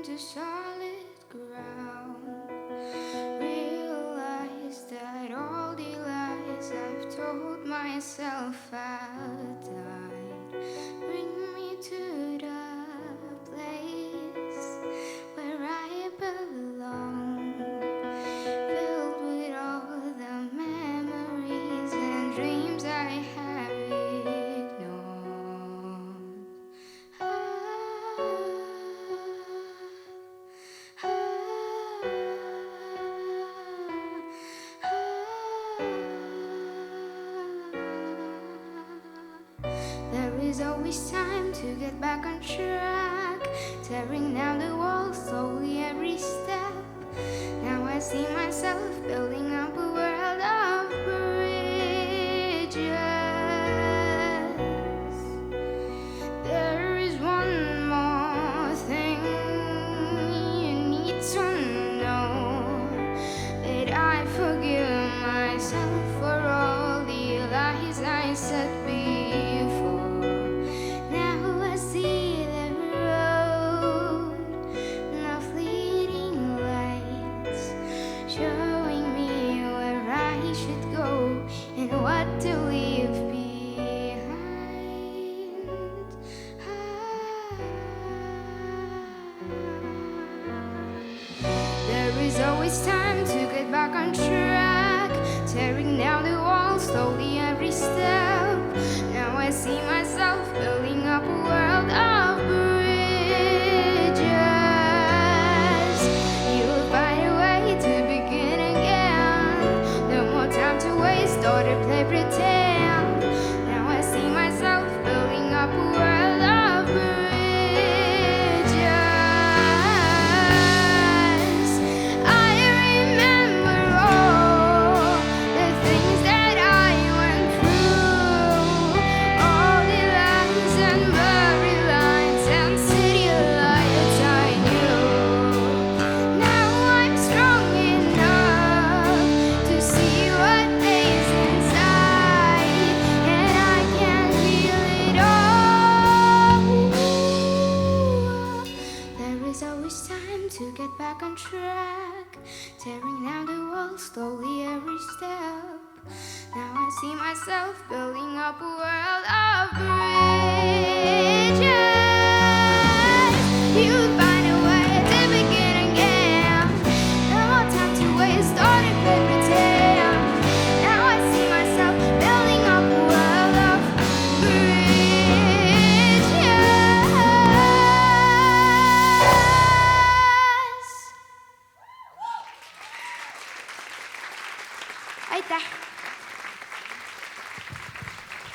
to solid ground. Realize that all the lies I've told myself had died. Bring me to the place where I belong, filled with all the memories and dreams I have ignored. There is always time to get back on track, tearing down the walls slowly every step. Now I see myself building up a world of bridges. There is one more thing you need to know, that I forgive myself for all the lies I said before. Now I see the road, the fleeting lights, showing me where I should go and what to leave behind. There is always time to get back on track, tearing down the walls slowly every step. Now I see myself building up a world of bridges. You'll find a way to begin again. No more time to waste or to play pretend. Now I see myself building up a world of bridges. I remember all the things that I went through, all the lies and blurry lines and city lights I knew. Now I'm strong enough to see what lays inside, and I can feel it all. There is always time to get back on track, tearing down the walls slowly every step. Now I see myself building up a world of bridges. You'll find a way to begin again. No more time to waste or to play pretend. Now I see myself building up a world of bridges. Aitäh!